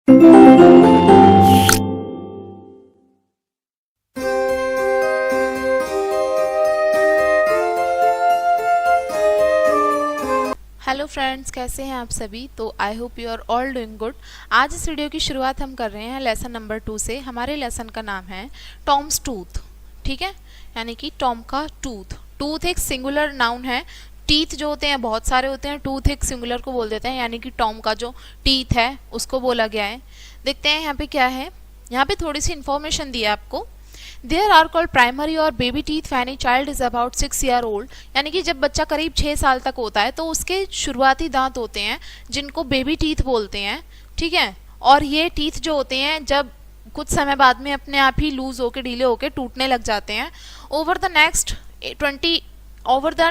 Hello friends, कैसे हैं आप सभी। तो I hope you are all doing good. आज इस वीडियो की शुरुआत हम कर रहे हैं लेसन नंबर 2 से। हमारे लेसन का नाम है टॉम्स टूथ। ठीक है, यानी कि टॉम का टूथ। टूथ एक सिंगुलर नाउन है। टीथ जो होते हैं बहुत सारे होते हैं, टूथ एक सिंगुलर को बोल देते हैं, यानी कि टॉम का जो टीथ है उसको बोला गया है। देखते हैं यहाँ पे क्या है। यहाँ पे थोड़ी सी इन्फॉर्मेशन दी है आपको। देयर आर कॉल्ड प्राइमरी और baby teeth when a child is about 6 year old, यानी कि जब बच्चा करीब 6 साल तक होता है तो उसके शुरुआती दांत होते हैं जिनको बेबी टीथ बोलते हैं। ठीक है, और ये टीथ जो होते हैं जब कुछ समय बाद में अपने आप ही लूज होके ढीले होके टूटने लग जाते हैं। Over the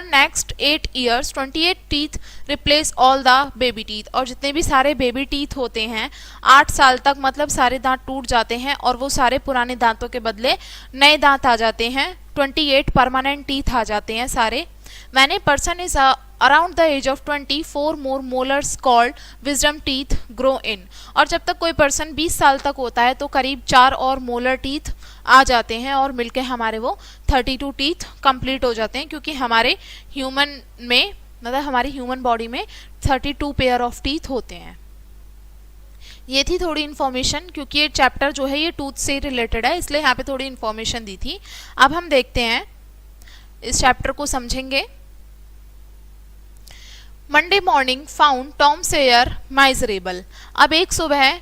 next 8 years 28 teeth replace all the baby teeth, और जितने भी सारे बेबी टीथ होते हैं 8 साल तक मतलब सारे दांत टूट जाते हैं और वो सारे पुराने दांतों के बदले नए दांत आ जाते हैं। 28 परमानेंट टीथ आ जाते हैं सारे। When a person is around the age of 20, 4 more molars called wisdom teeth grow in, और जब तक कोई पर्सन 20 साल तक होता है तो करीब 4 और मोलर टीथ आ जाते हैं और मिलके हमारे वो 32 टीथ कंप्लीट हो जाते हैं, क्योंकि हमारे ह्यूमन में मतलब हमारी ह्यूमन बॉडी में 32 पेयर ऑफ टीथ होते हैं। ये थी थोड़ी इन्फॉर्मेशन, क्योंकि ये चैप्टर जो है ये टूथ से रिलेटेड है, इसलिए यहाँ पे थोड़ी इन्फॉर्मेशन दी थी। अब हम देखते हैं, इस चैप्टर को समझेंगे। Monday morning found Tom Sawyer miserable. अब एक सुबह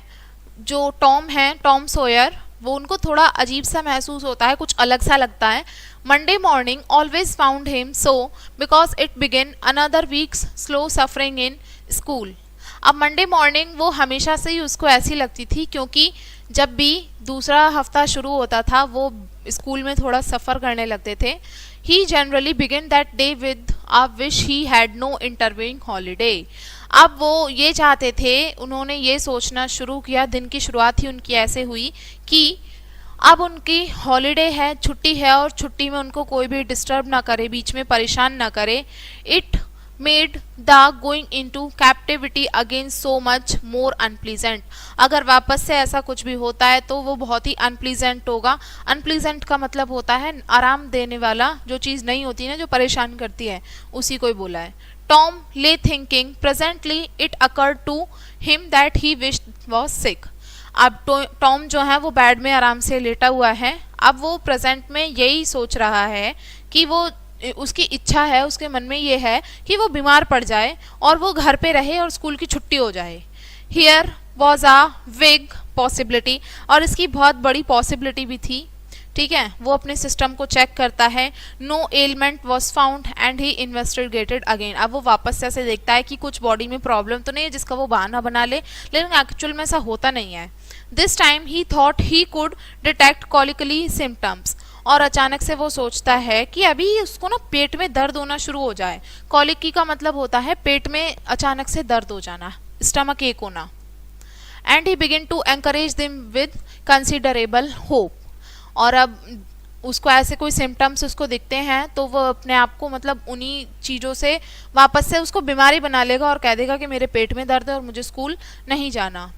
जो टॉम है, टॉम सोयर, वो उनको थोड़ा अजीब सा महसूस होता है, कुछ अलग सा लगता है। Monday morning always found him so because it begin another weeks slow suffering in school. अब मंडे मॉर्निंग वो हमेशा से ही उसको ऐसी लगती थी, क्योंकि जब भी दूसरा हफ्ता शुरू होता था वो स्कूल में थोड़ा सफ़र करने लगते थे। He generally began that day with a wish he had no intervening holiday. अब वो ये चाहते थे, उन्होंने ये सोचना शुरू किया, दिन की शुरुआत ही उनकी ऐसे हुई कि अब उनकी हॉलीडे है, छुट्टी है, और छुट्टी में उनको कोई भी डिस्टर्ब ना करे, बीच में परेशान ना करे। It made the going into captivity again so much more unpleasant. अगर वापस से ऐसा कुछ भी होता है तो वो बहुत ही अनप्लीजेंट होगा। अनप्लीजेंट का मतलब होता है आराम देने वाला, जो चीज़ नहीं होती ना, जो परेशान करती है, उसी को ही बोला है। Tom lay thinking presently it occurred to him that he wished was sick. अब टॉम जो है वो बेड में आराम से लेटा हुआ है। अब वो प्रेजेंट में यही सोच रहा है कि वो उसकी इच्छा है, उसके मन में ये है कि वो बीमार पड़ जाए और वो घर पे रहे और स्कूल की छुट्टी हो जाए। Here was a vague possibility, और इसकी बहुत बड़ी पॉसिबिलिटी भी थी। ठीक है, वो अपने सिस्टम को चेक करता है। No ailment was found and he investigated again. अब वो वापस से ऐसे देखता है कि कुछ बॉडी में प्रॉब्लम तो नहीं है जिसका वो बहाना बना ले, लेकिन एक्चुअल में ऐसा होता नहीं है। This time he thought he could detect colicky symptoms, और अचानक से वो सोचता है कि अभी उसको ना पेट में दर्द होना शुरू हो जाए। कॉलिकी का मतलब होता है पेट में अचानक से दर्द हो जाना, स्टमक एक होना। And he begin to encourage them with considerable hope, और अब उसको ऐसे कोई सिम्टम्स उसको दिखते हैं तो वो अपने आप को मतलब उन्हीं चीज़ों से वापस से उसको बीमारी बना लेगा और कह देगा कि मेरे पेट में दर्द है और मुझे स्कूल नहीं जाना।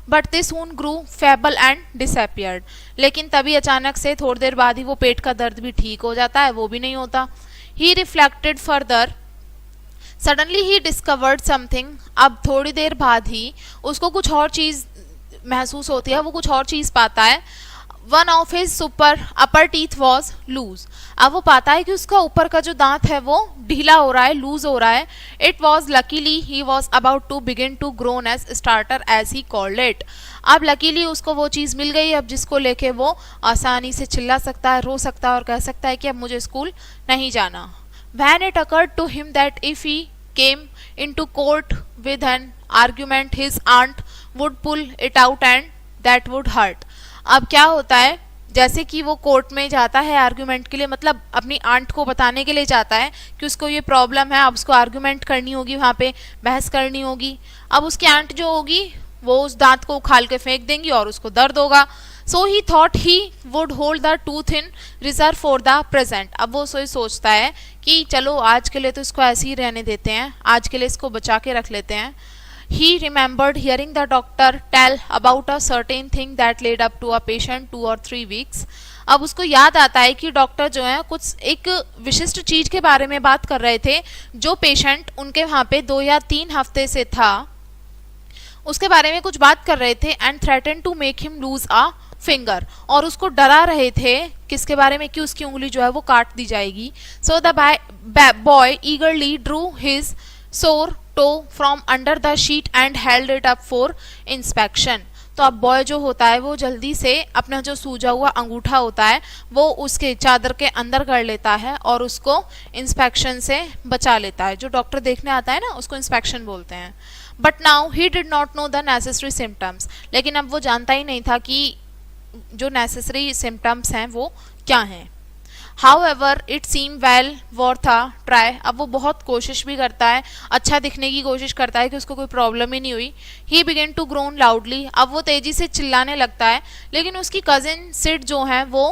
But they soon grew feeble and disappeared, लेकिन तभी अचानक से थोड़ी देर बाद ही वो पेट का दर्द भी ठीक हो जाता है, वो भी नहीं होता। He reflected further, suddenly he discovered something. अब थोड़ी देर बाद ही उसको कुछ और चीज़ महसूस होती है, वो कुछ और चीज़ पाता है। One of his upper teeth was loose. अब वो पाता है कि उसका ऊपर का जो दांत है वो ढीला हो रहा है, लूज हो रहा है। It was luckily he was about to begin to groan as starter as he called it. अब लकीली उसको वो चीज़ मिल गई अब जिसको लेके वो आसानी से चिल्ला सकता है, रो सकता है और कह सकता है कि अब मुझे स्कूल नहीं जाना। When it occurred to him that if he came into court with an argument his aunt would pull it out and that would hurt. अब क्या होता है, जैसे कि वो कोर्ट में जाता है आर्ग्यूमेंट के लिए, मतलब अपनी आंट को बताने के लिए जाता है कि उसको ये प्रॉब्लम है, अब उसको आर्ग्यूमेंट करनी होगी, वहाँ पे बहस करनी होगी। अब उसकी आंट जो होगी वो उस दांत को उखाड़ के फेंक देंगी और उसको दर्द होगा। So he thought he would hold the tooth in reserve for the present. अब वो सोचता है कि चलो आज के लिए तो इसको ऐसे ही रहने देते हैं, आज के लिए इसको बचा के रख लेते हैं। He remembered hearing the doctor tell about a certain thing that led up to a patient 2 or 3 weeks. अब उसको याद आता है कि डॉक्टर जो है कुछ एक विशिष्ट चीज के बारे में बात कर रहे थे जो पेशेंट उनके वहां पे 2 या 3 हफ्ते से था, उसके बारे में कुछ बात कर रहे थे. And threaten to make him lose a finger, और उसको डरा रहे थे किसके बारे में कि उसकी उंगली जो है वो काट दी जाएगी. So the boy eagerly drew his sore toe from under the sheet and held it up for inspection. तो अब बॉय जो होता है वो जल्दी से अपना जो सूजा हुआ अंगूठा होता है वो उसके चादर के अंदर कर लेता है और उसको इंस्पेक्शन से बचा लेता है. जो डॉक्टर देखने आता है ना उसको इंस्पेक्शन बोलते हैं. But now he did not know the necessary symptoms, लेकिन अब वो जानता ही नहीं था कि जो नेसेसरी सिम्टम्स हैं वो क्या हैं. However it seem well worth a try. अब वो बहुत कोशिश भी करता है, अच्छा दिखने की कोशिश करता है कि उसको कोई प्रॉब्लम ही नहीं हुई. He began to groan loudly. अब वो तेजी से चिल्लाने लगता है, लेकिन उसकी कजिन सिड जो हैं वो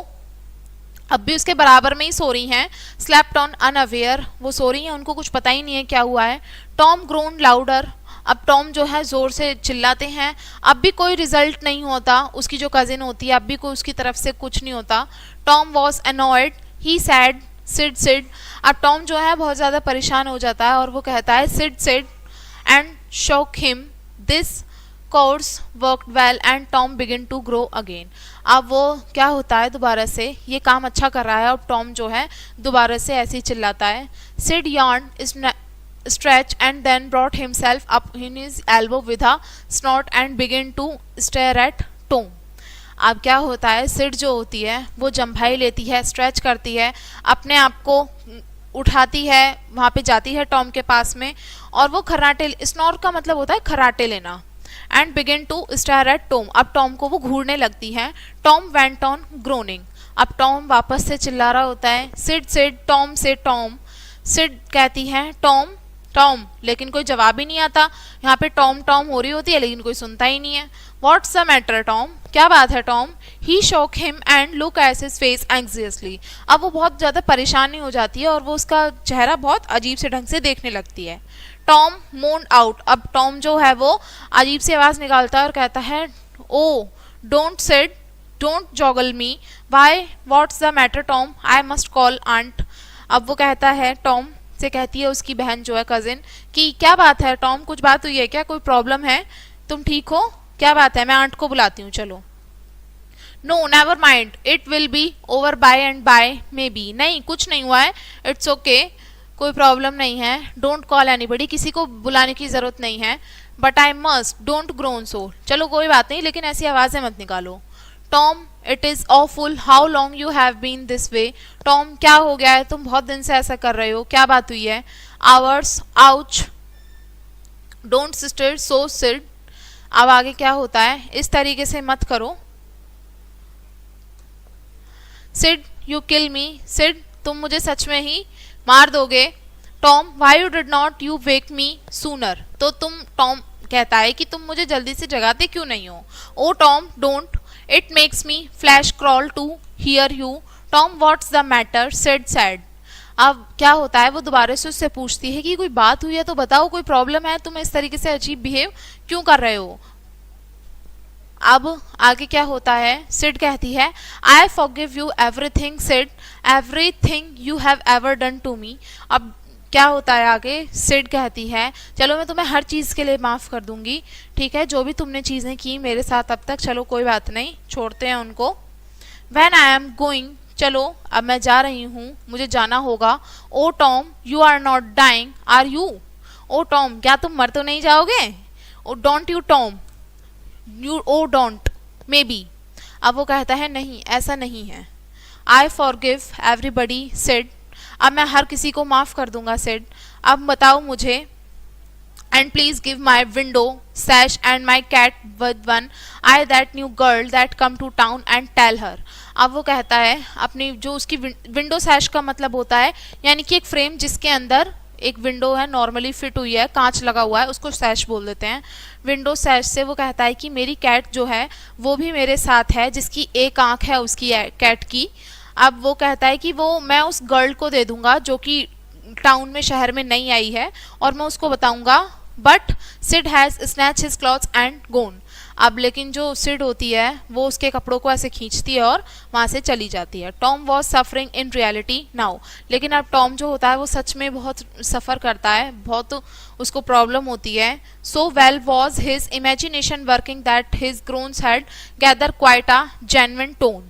अब भी उसके बराबर में ही सो रही हैं. स्लेप्ट ऑन अनअवेयर, वो सो रही हैं, उनको कुछ पता ही नहीं है क्या हुआ है. Tom grown louder. अब टॉम जो है जोर से चिल्लाते हैं. अब भी कोई रिजल्ट नहीं होता. उसकी जो कजिन होती है अब भी कोई उसकी तरफ से कुछ नहीं होता. Tom was annoyed. He said Sid Sid. अब टॉम जो है बहुत ज़्यादा परेशान हो जाता है और वो कहता है Sid Sid and shook him. This course worked well and Tom begin to groan again. अब वो क्या होता है दोबारा से ये काम अच्छा कर रहा है और टॉम जो है दोबारा से ऐसे ही चिल्लाता है. सिड यार्न stretch and then brought himself up in his elbow with a snort and began to stare at Tom. अब क्या होता है, सिड जो होती है वो जंभाई लेती है, स्ट्रेच करती है, अपने आप को उठाती है, वहां पे जाती है टॉम के पास में और वो खर्राटे, स्नॉर का मतलब होता है खर्राटे लेना. And begin to stare at Tom. अब टॉम को वो घूरने लगती है. Tom went on groaning. अब टॉम वापस से चिल्ला रहा होता है सिड सिड टॉम से टॉम. सिड कहती है टॉम टॉम, लेकिन कोई जवाब ही नहीं आता. यहाँ पे टॉम टॉम हो रही होती है लेकिन कोई सुनता ही नहीं है. व्हाट्स द मैटर टॉम, क्या बात है Tom. He shook him and look at his face anxiously. अब वो बहुत ज़्यादा परेशानी हो जाती है और वो उसका चेहरा बहुत अजीब से ढंग से देखने लगती है. Tom moaned out. अब टॉम जो है वो अजीब सी आवाज़ निकालता है और कहता है oh don't Sid don't joggle me. Why what's the matter Tom, I must call aunt. अब वो कहता है टॉम से कहती है उसकी बहन जो है कजिन कि क्या बात है टॉम, कुछ बात हुई है क्या, कोई प्रॉब्लम है, तुम ठीक हो, क्या बात है, मैं आंट को बुलाती हूँ चलो. No never mind it will be over by and by maybe. नहीं कुछ नहीं हुआ है, इट्स ओके, कोई प्रॉब्लम नहीं है. डोंट कॉल एनीबडी, किसी को बुलाने की जरूरत नहीं है. But I must don't groan so. चलो कोई बात नहीं लेकिन ऐसी आवाजें मत निकालो. Tom it is awful how long you have been this way. Tom क्या हो गया है, तुम बहुत दिन से ऐसा कर रहे हो, क्या बात हुई है. Ours ouch don't sister so Sid. अब आगे क्या होता है, इस तरीके से मत करो. सिड यू किल मी. सिड तुम मुझे सच में ही मार दोगे. Tom why you did not you wake me sooner. तो तुम, टॉम कहता है कि तुम मुझे जल्दी से जगाते क्यों नहीं हो. Oh Tom don't it makes me flesh crawl to hear you. Tom what's the matter Sid said. अब क्या होता है, वो दोबारा से उससे पूछती है कि कोई बात हुई है तो बताओ, कोई प्रॉब्लम है, तुम इस तरीके से अजीब बिहेव क्यों कर रहे हो. अब आगे क्या होता है, सिड कहती है I forgive you everything Sid everything you have ever done to me. अब क्या होता है आगे, सिड कहती है चलो मैं तुम्हें हर चीज़ के लिए माफ़ कर दूंगी, ठीक है, जो भी तुमने चीज़ें की मेरे साथ अब तक, चलो कोई बात नहीं, छोड़ते हैं उनको. व्हेन आई एम गोइंग, चलो अब मैं जा रही हूँ, मुझे जाना होगा. Oh Tom you are not dying are you. Oh Tom क्या तुम मर तो नहीं जाओगे. Oh don't you Tom you oh don't maybe. अब वो कहता है नहीं ऐसा नहीं है. I forgive everybody Sid. अब मैं हर किसी को माफ कर दूंगा सिड. अब बताओ मुझे. And please give my window sash and my cat with one eye that new girl that come to town and tell her. अब वो कहता है अपनी जो उसकी विंडो सैश का मतलब होता है यानी कि एक फ्रेम जिसके अंदर एक विंडो है नॉर्मली फिट हुई है, कांच लगा हुआ है, उसको सैश बोल देते हैं. विंडो सैश से वो कहता है कि मेरी कैट जो है वो भी मेरे साथ है जिसकी एक आंख है उसकी कैट की. अब वो कहता है कि वो मैं उस गर्ल को दे दूंगा जो कि टाउन में शहर में नहीं आई है और मैं उसको बताऊंगा but Sid has snatched his clothes and gone. अब लेकिन जो सिड होती है वो उसके कपड़ों को ऐसे खींचती है और वहां से चली जाती है। Tom was suffering in reality now, लेकिन अब टॉम जो होता है वो सच में बहुत सफ़र करता है, बहुत उसको प्रॉब्लम होती है। So well was his imagination working that his groans had gathered quite a genuine tone.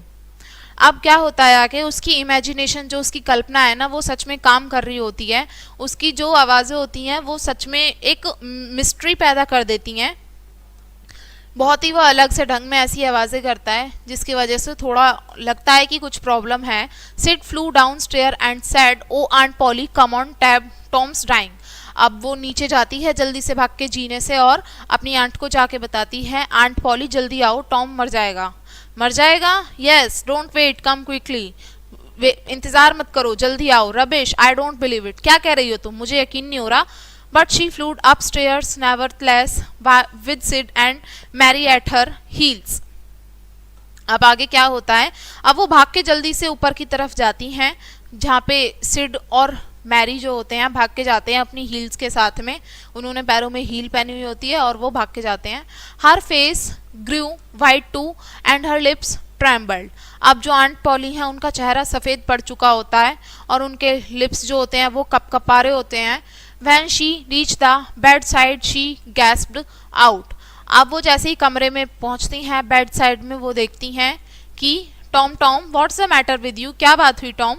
अब क्या होता है आगे, उसकी इमेजिनेशन जो उसकी कल्पना है ना वो सच में काम कर रही होती है। उसकी जो आवाज़ें होती हैं वो सच में एक मिस्ट्री पैदा कर देती हैं। बहुत ही वो अलग से ढंग में ऐसी आवाज़ें करता है जिसकी वजह से थोड़ा लगता है कि कुछ प्रॉब्लम है। Sid flew down stair and said oh aunt Polly come on tab Tom's dying. अब वो नीचे जाती है जल्दी से भाग के जीने से और अपनी आंट को जाके बताती है, आंट पॉली जल्दी आओ, टॉम मर जाएगा। मर जाएगा? Yes, don't wait, come quickly. इंतजार मत करो, जल्दी आओ। Rubbish, I don't believe it. क्या कह रही हो तुम? मुझे यकीन नहीं हो रहा। But she fled upstairs nevertheless with Sid and Mary at her heels. अब आगे क्या होता है, अब वो भाग के जल्दी से ऊपर की तरफ जाती हैं जहाँ पे सिड और मैरी जो होते हैं भाग के जाते हैं अपनी हील्स के साथ में। उन्होंने पैरों में हील पहनी हुई होती है और वो भाग के जाते हैं। Her face grew white too and her lips trembled. अब जो आंट पॉली हैं उनका चेहरा सफ़ेद पड़ चुका होता है और उनके लिप्स जो होते हैं वो कपकपा रहे होते हैं। When she reached the bedside, she gasped out. अब वो जैसे ही कमरे में पहुंचती हैं बेड साइड में वो देखती हैं कि Tom Tom what's the matter with you, क्या बात हुई Tom?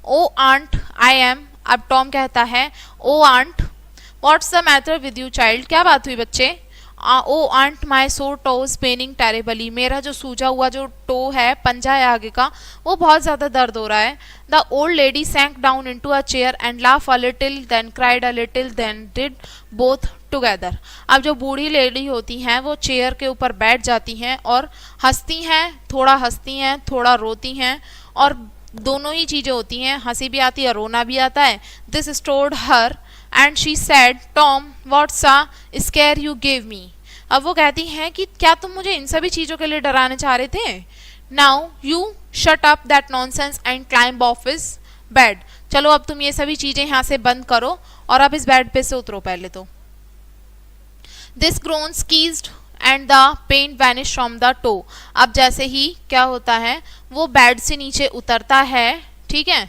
Oh aunt I am. अब टॉम कहता है oh aunt what's the matter with you child, क्या बात हुई बच्चे? ओ आंट माई सोर टोज पेनिंग टेरेबली। मेरा जो सूजा हुआ जो टो है, पंजा है आगे का, वो बहुत ज़्यादा दर्द हो रहा है। The old lady sank down into a chair and laughed a little then cried a little then did both together. अब जो बूढ़ी लेडी होती हैं वो चेयर के ऊपर बैठ जाती हैं और हंसती हैं, थोड़ा रोती हैं और दोनों ही चीज़ें होती हैं, हंसी भी आती है रोना भी आता है। This stored her and she said Tom what's a square you give me. अब वो कहती हैं कि क्या तुम मुझे इन सभी चीज़ों के लिए डराने चाह रहे थे? Now you shut up that nonsense and climb of his bed. चलो अब तुम ये सभी चीज़ें यहाँ से बंद करो और अब इस बेड पे से उतरो पहले तो। This groan ceased and the pain vanished from the toe. अब जैसे ही क्या होता है वो बेड से नीचे उतरता है, ठीक है,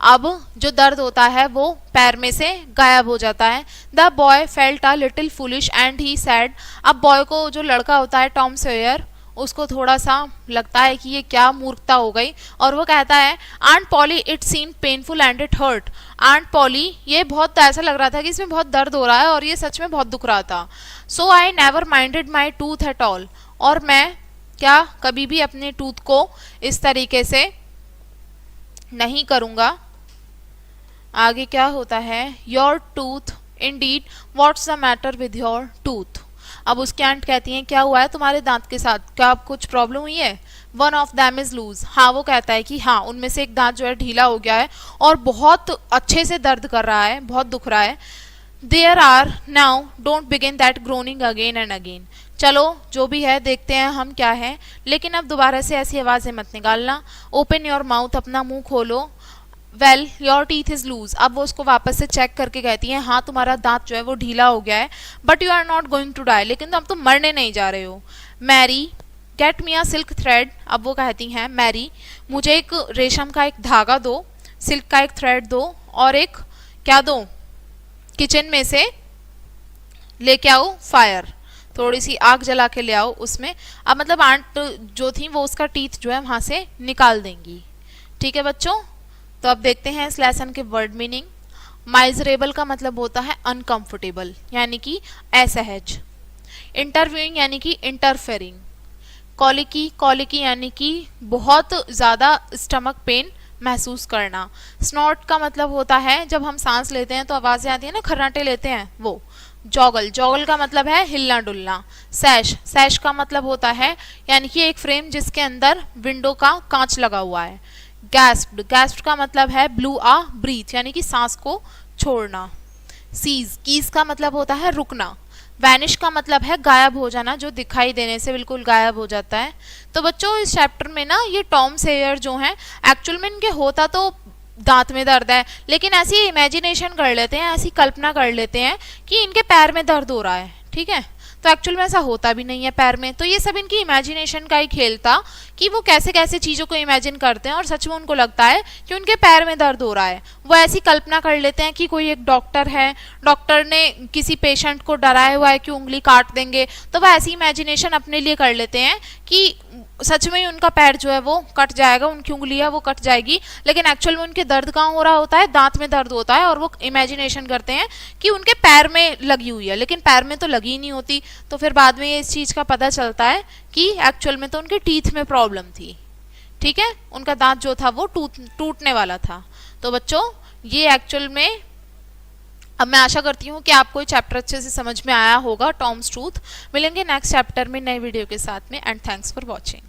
अब जो दर्द होता है वो पैर में से गायब हो जाता है। The boy felt a little foolish and he sad. अब बॉय को, जो लड़का होता है टॉम सॉयर, उसको थोड़ा सा लगता है कि ये क्या मूर्खता हो गई और वो कहता है aunt Polly it seem painful and it hurt. Aunt Polly, ये बहुत ऐसा लग रहा था कि इसमें बहुत दर्द हो रहा है और ये सच में बहुत दुख रहा था। So I never minded my tooth at all. और मैं क्या कभी भी अपने टूथ को इस तरीके से नहीं करूँगा। आगे क्या होता है, your tooth Indeed what's the matter with your tooth. अब उसकी आंट कहती हैं क्या हुआ है तुम्हारे दांत के साथ, क्या अब कुछ प्रॉब्लम हुई है? One of them is loose. हाँ, वो कहता है कि हाँ, उनमें से एक दांत जो है ढीला हो गया है और बहुत अच्छे से दर्द कर रहा है, बहुत दुख रहा है। There are now don't begin that groaning again and again. चलो जो भी है देखते हैं हम क्या है, लेकिन अब दोबारा से ऐसी आवाज़ें मत निकालना। ओपन योर माउथ, अपना मुंह खोलो। Well your teeth is loose. अब वो उसको वापस से चेक करके कहती है हाँ, तुम्हारा दांत जो है वो ढीला हो गया है, but you are not going to die, लेकिन अब तुम मरने नहीं जा रहे हो। Mary get me a silk thread. अब वो कहती हैं मैरी, मुझे एक रेशम का एक धागा दो, सिल्क का एक थ्रेड दो और एक क्या दो, किचन में से लेके आओ फायर, थोड़ी सी आग जला के ले आओ उसमें। अब मतलब आंट जो थी वो उसका टीथ जो है वहाँ से निकाल देंगी। ठीक है बच्चों, तो अब देखते हैं इस लेसन के वर्ड मीनिंग। माइजरेबल का मतलब होता है अनकंफर्टेबल यानी कि असहज। इंटरव्यूइंग यानी कि इंटरफेयरिंग। कॉलिकी यानी कि बहुत ज़्यादा स्टमक पेन महसूस करना। स्नॉट का मतलब होता है जब हम सांस लेते हैं तो आवाज़ें आती है ना, खर्राटे लेते हैं वो। जॉगल का मतलब है हिलना डुलना। सैश का मतलब होता है यानी कि एक फ्रेम जिसके अंदर विंडो का कांच लगा हुआ है। गैस्प्ड का मतलब है ब्लू आ ब्रीथ यानी कि सांस को छोड़ना। कीज का मतलब होता है रुकना। वैनिश का मतलब है गायब हो जाना, जो दिखाई देने से बिल्कुल गायब हो जाता है। तो बच्चों इस चैप्टर में ना ये टॉम सॉयर जो हैं एक्चुअल में इनके होता तो दांत में दर्द है, लेकिन ऐसी इमेजिनेशन कर लेते हैं, ऐसी कल्पना कर लेते हैं कि इनके पैर में दर्द हो रहा है, ठीक है। तो एक्चुअल में ऐसा होता भी नहीं है पैर में। तो ये सब इनकी इमेजिनेशन का ही खेल था कि वो कैसे कैसे चीज़ों को इमेजिन करते हैं और सच में उनको लगता है कि उनके पैर में दर्द हो रहा है। वो ऐसी कल्पना कर लेते हैं कि कोई एक डॉक्टर है, डॉक्टर ने किसी पेशेंट को डराया हुआ है कि उंगली काट देंगे, तो वो ऐसी इमेजिनेशन अपने लिए कर लेते हैं कि सच में ही उनका पैर जो है वो कट जाएगा, उनकी उंगली है वो कट जाएगी, लेकिन एक्चुअल में उनके दर्द कहाँ हो रहा होता है, दांत में दर्द होता है, और वो इमेजिनेशन करते हैं कि उनके पैर में लगी हुई है, लेकिन पैर में तो लगी ही नहीं होती। तो फिर बाद में ये इस चीज़ का पता चलता है कि एक्चुअल में तो उनके टीथ में प्रॉब्लम थी, ठीक है, उनका दांत जो था वो टूटने वाला था। तो बच्चों ये एक्चुअल में, अब मैं आशा करती हूँ कि आपको ये चैप्टर अच्छे से समझ में आया होगा, टॉम्स ट्रूथ। मिलेंगे नेक्स्ट चैप्टर में नए वीडियो के साथ में, एंड थैंक्स फॉर वॉचिंग।